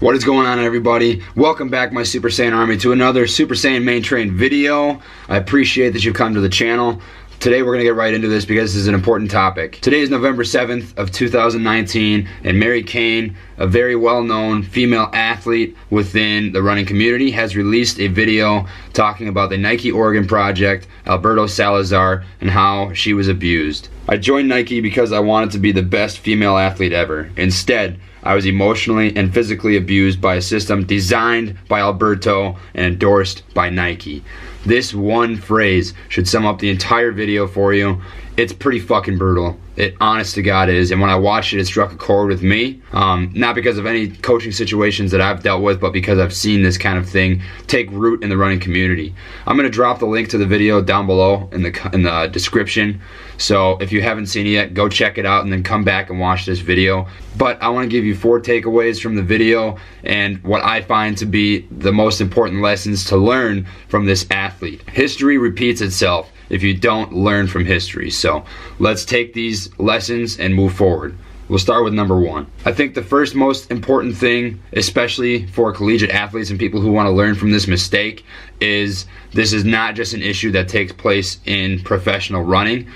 What is going on, everybody? Welcome back, my Super Saiyan Army, to another Super Saiyan Main Train video. I appreciate that you've come to the channel. Today we're going to get right into this because this is an important topic. Today is November 7th of 2019, and Mary Cain, a very well-known female athlete within the running community, has released a video talking about the Nike Oregon Project, Alberto Salazar, and how she was abused. I joined Nike because I wanted to be the best female athlete ever. Instead, I was emotionally and physically abused by a system designed by Alberto and endorsed by Nike. This one phrase should sum up the entire video for you. It's pretty fucking brutal. It honest to God is, and when I watched it, it struck a chord with me. Not because of any coaching situations that I've dealt with, but because I've seen this kind of thing take root in the running community. I'm going to drop the link to the video down below in the description. So if you haven't seen it yet, go check it out and then come back and watch this video. But I want to give you 4 takeaways from the video and what I find to be the most important lessons to learn from this athlete. History repeats itself if you don't learn from history. So let's take these lessons and move forward. We'll start with number 1. I think the first most important thing, especially for collegiate athletes and people who want to learn from this mistake, is this is not just an issue that takes place in professional running.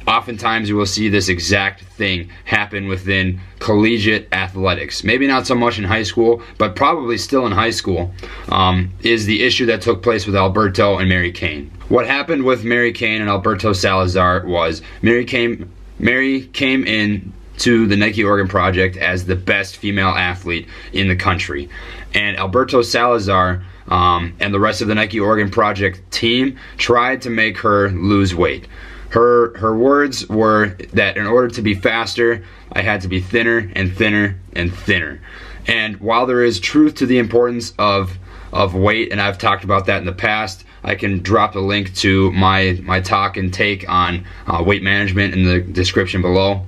Oftentimes you will see this exact thing happen within collegiate athletics. Maybe not so much in high school, but probably still in high school, is the issue that took place with Alberto and Mary Cain. What happened with Mary Cain and Alberto Salazar was Mary came in to the Nike Oregon Project as the best female athlete in the country. And Alberto Salazar and the rest of the Nike Oregon Project team tried to make her lose weight. Her words were that in order to be faster, I had to be thinner and thinner and thinner. And while there is truth to the importance of weight, and I've talked about that in the past, I can drop a link to my talk and take on weight management in the description below.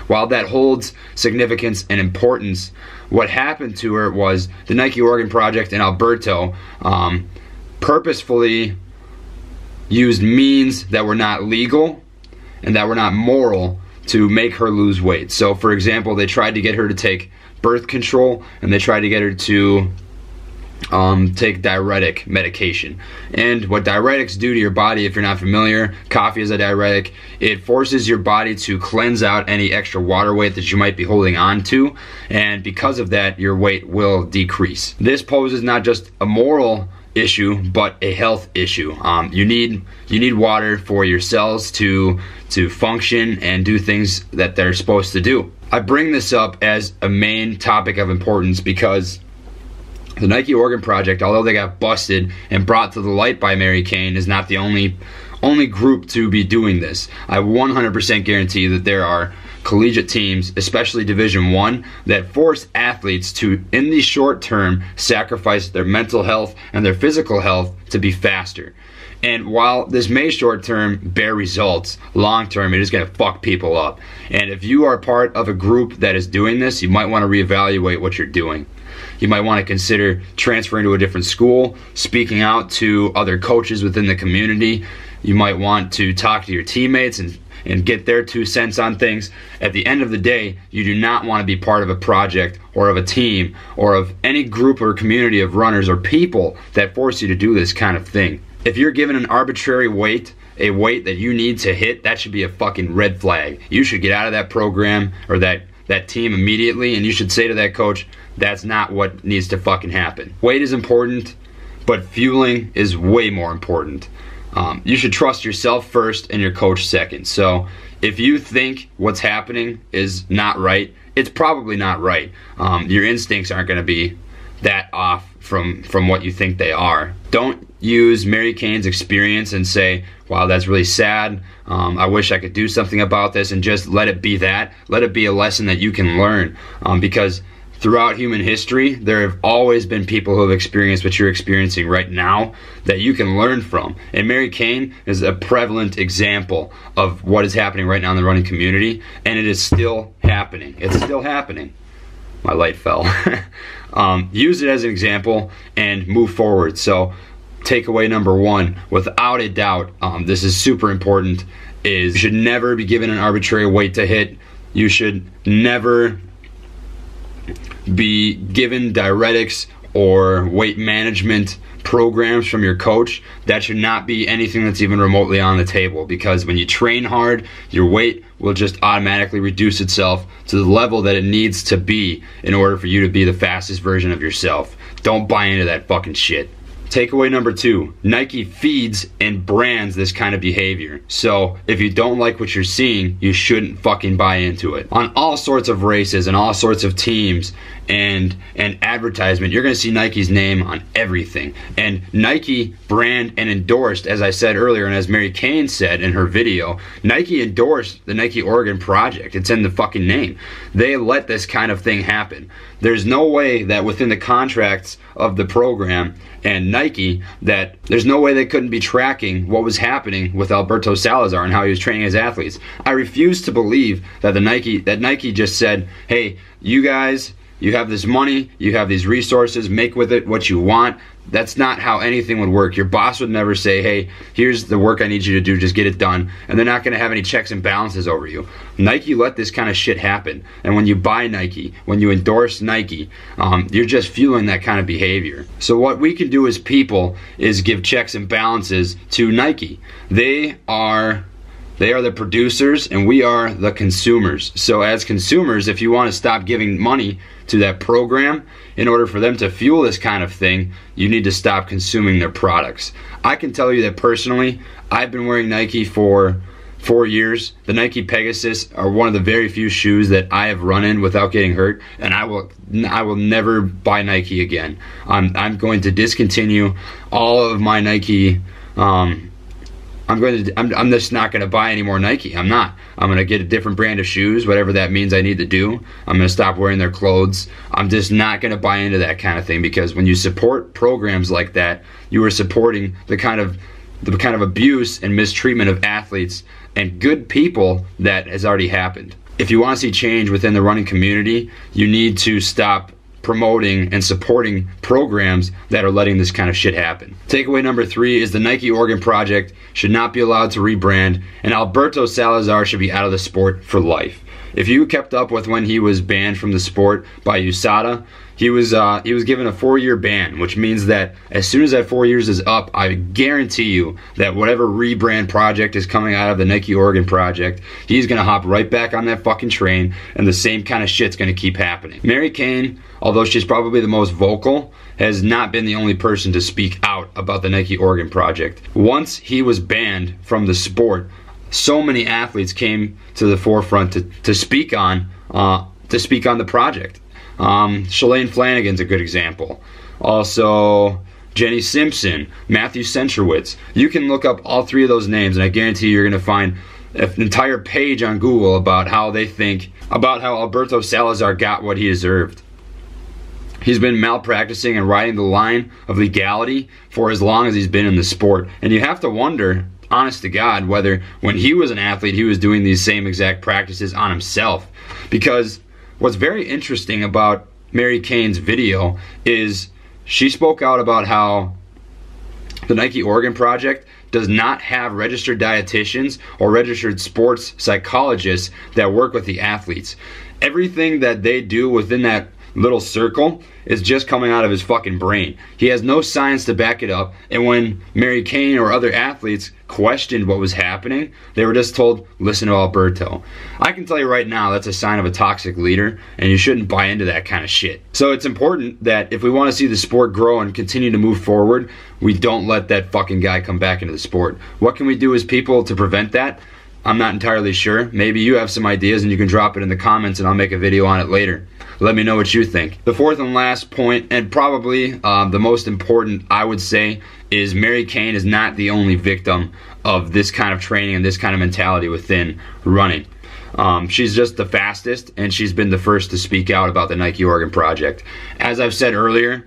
While that holds significance and importance, what happened to her was the Nike Oregon Project and Alberto purposefully used means that were not legal and that were not moral to make her lose weight. So for example, they tried to get her to take birth control, and they tried to get her to take diuretic medication. And what diuretics do to your body, if you're not familiar, coffee is a diuretic. It forces your body to cleanse out any extra water weight that you might be holding on to, and because of that, your weight will decrease. This poses not just a moral issue, but a health issue. You need water for your cells to function and do things that they're supposed to do. I bring this up as a main topic of importance because the Nike Oregon Project, although they got busted and brought to the light by Mary Cain, is not the only group to be doing this. I 100% guarantee that there are collegiate teams, especially Division I, that force athletes to, in the short term, sacrifice their mental health and their physical health to be faster. And while this may short term bear results, long term it is going to fuck people up. And if you are part of a group that is doing this, you might want to reevaluate what you're doing. You might want to consider transferring to a different school, speaking out to other coaches within the community. You might want to talk to your teammates and get their 2 cents on things. At the end of the day, you do not want to be part of a project or of a team or of any group or community of runners or people that force you to do this kind of thing. If you're given an arbitrary weight, a weight that you need to hit, that should be a fucking red flag. You should get out of that program or that team immediately, and you should say to that coach, that's not what needs to fucking happen. Weight is important, but fueling is way more important. You should trust yourself first and your coach second. So if you think what's happening is not right, it's probably not right. Your instincts aren't going to be that off from what you think they are. Don't use Mary Cain's experience and say, wow, that's really sad. I wish I could do something about this, and just let it be that. Let it be a lesson that you can learn, because throughout human history, there have always been people who have experienced what you're experiencing right now that you can learn from. And Mary Cain is a prevalent example of what is happening right now in the running community, and it is still happening. It's still happening. My light fell. Use it as an example and move forward. So takeaway number 1, without a doubt, this is super important, is you should never be given an arbitrary weight to hit. You should never be given diuretics or weight management programs from your coach, that should not be anything that's even remotely on the table, because when you train hard, your weight will just automatically reduce itself to the level that it needs to be in order for you to be the fastest version of yourself. Don't buy into that fucking shit. Takeaway number 2, Nike feeds and brands this kind of behavior. So if you don't like what you're seeing, you shouldn't fucking buy into it. On all sorts of races and all sorts of teams and advertisement, you're gonna see Nike's name on everything. And Nike brand and endorsed, as I said earlier, and as Mary Cain said in her video, Nike endorsed the Nike Oregon Project. It's in the fucking name. They let this kind of thing happen. There's no way that within the contracts of the program and Nike, that there's no way they couldn't be tracking what was happening with Alberto Salazar and how he was training his athletes. I refuse to believe that Nike just said, hey, you guys, you have this money, you have these resources, make with it what you want. That's not how anything would work. Your boss would never say, hey, here's the work I need you to do, just get it done. And they're not going to have any checks and balances over you. Nike let this kind of shit happen. And when you buy Nike, when you endorse Nike, you're just fueling that kind of behavior. So what we can do as people is give checks and balances to Nike. They are the producers and we are the consumers. So as consumers, if you want to stop giving money to that program in order for them to fuel this kind of thing, you need to stop consuming their products. I can tell you that personally, I've been wearing Nike for 4 years. The Nike Pegasus are one of the very few shoes that I have run in without getting hurt, and I will never buy Nike again. I'm going to discontinue all of my Nike. I'm just not going to buy any more Nike. I'm not. I'm going to get a different brand of shoes, whatever that means I need to do. I'm going to stop wearing their clothes. I'm just not going to buy into that kind of thing, because when you support programs like that, you are supporting the kind of abuse and mistreatment of athletes and good people that has already happened. If you want to see change within the running community, you need to stop promoting and supporting programs that are letting this kind of shit happen. Takeaway number 3 is the Nike Oregon Project should not be allowed to rebrand, and Alberto Salazar should be out of the sport for life. If you kept up with when he was banned from the sport by USADA, he was given a 4-year ban, which means that as soon as that 4 years is up, I guarantee you that whatever rebrand project is coming out of the Nike Oregon Project, he's gonna hop right back on that fucking train, and the same kind of shit's gonna keep happening. Mary Cain, although she's probably the most vocal, has not been the only person to speak out about the Nike Oregon Project. Once he was banned from the sport, so many athletes came to the forefront to speak on the project. Shalane Flanagan's a good example. Also, Jenny Simpson, Matthew Centrowitz. You can look up all 3 of those names, and I guarantee you're going to find an entire page on Google about how they think about how Alberto Salazar got what he deserved. He's been malpracticing and riding the line of legality for as long as he's been in the sport. And you have to wonder, honest to God, whether when he was an athlete, he was doing these same exact practices on himself. Because what's very interesting about Mary Cain's video is she spoke out about how the Nike Oregon Project does not have registered dietitians or registered sports psychologists that work with the athletes. Everything that they do within that little circle is just coming out of his fucking brain. He has no science to back it up, and when Mary Cain or other athletes questioned what was happening, they were just told, listen to Alberto. I can tell you right now, that's a sign of a toxic leader, and you shouldn't buy into that kind of shit. So it's important that if we want to see the sport grow and continue to move forward, we don't let that fucking guy come back into the sport. What can we do as people to prevent that? I'm not entirely sure. Maybe you have some ideas and you can drop it in the comments and I'll make a video on it later. Let me know what you think. The 4th and last point, and probably the most important, I would say, is Mary Cain is not the only victim of this kind of training and this kind of mentality within running. She's just the fastest, and she's been the first to speak out about the Nike Oregon Project. As I've said earlier,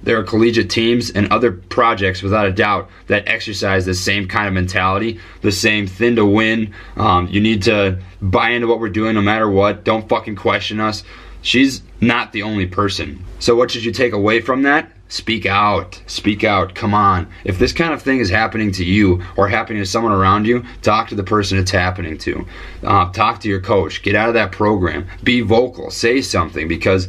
there are collegiate teams and other projects, without a doubt, that exercise the same kind of mentality, the same thin to win. You need to buy into what we're doing no matter what. Don't fucking question us. She's not the only person. So what should you take away from that? Speak out. Speak out. Come on. If this kind of thing is happening to you or happening to someone around you, talk to the person it's happening to. Talk to your coach. Get out of that program. Be vocal. Say something, because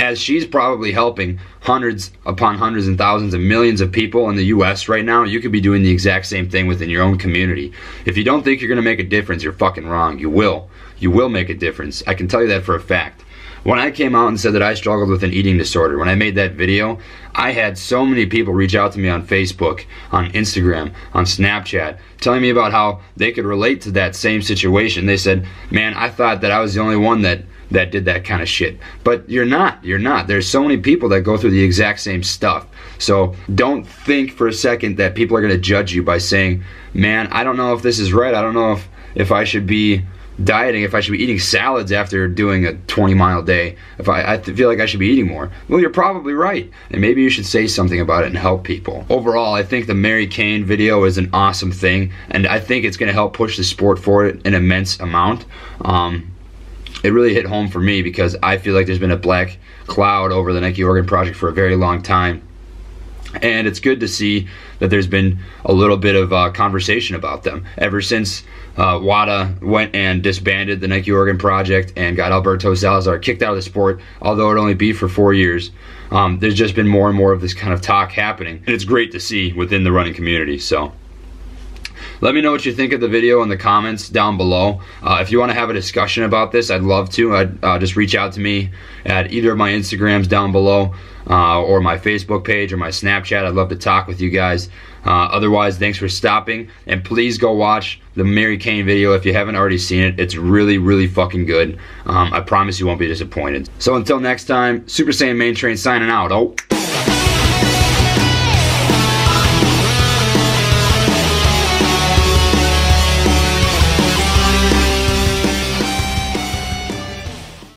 as she's probably helping hundreds upon hundreds and thousands and millions of people in the US right now, you could be doing the exact same thing within your own community. If you don't think you're gonna make a difference, you're fucking wrong. You will. You will make a difference. I can tell you that for a fact. When I came out and said that I struggled with an eating disorder, when I made that video, I had so many people reach out to me on Facebook, on Instagram, on Snapchat, telling me about how they could relate to that same situation. They said, man, I thought that I was the only one that did that kind of shit. But you're not. You're not. There's so many people that go through the exact same stuff. So don't think for a second that people are going to judge you by saying, man, I don't know if this is right. I don't know if I should be dieting, if I should be eating salads after doing a 20-mile day, if I feel like I should be eating more. Well, you're probably right, and maybe you should say something about it and help people. Overall, I think the Mary Cain video is an awesome thing, and I think it's going to help push the sport forward an immense amount. It really hit home for me because I feel like there's been a black cloud over the Nike Oregon project for a very long time. And it's good to see that there's been a little bit of conversation about them. Ever since WADA went and disbanded the Nike Oregon project and got Alberto Salazar kicked out of the sport, although it only be for 4 years, there's just been more and more of this kind of talk happening. And it's great to see within the running community. So let me know what you think of the video in the comments down below. If you want to have a discussion about this, I'd love to. Just reach out to me at either of my Instagrams down below, or my Facebook page or my Snapchat. I'd love to talk with you guys. Otherwise, thanks for stopping, and please go watch the Mary Cain video if you haven't already seen it. It's really, really fucking good. I promise you won't be disappointed. So until next time, Super Saiyan Main Train signing out. Oh.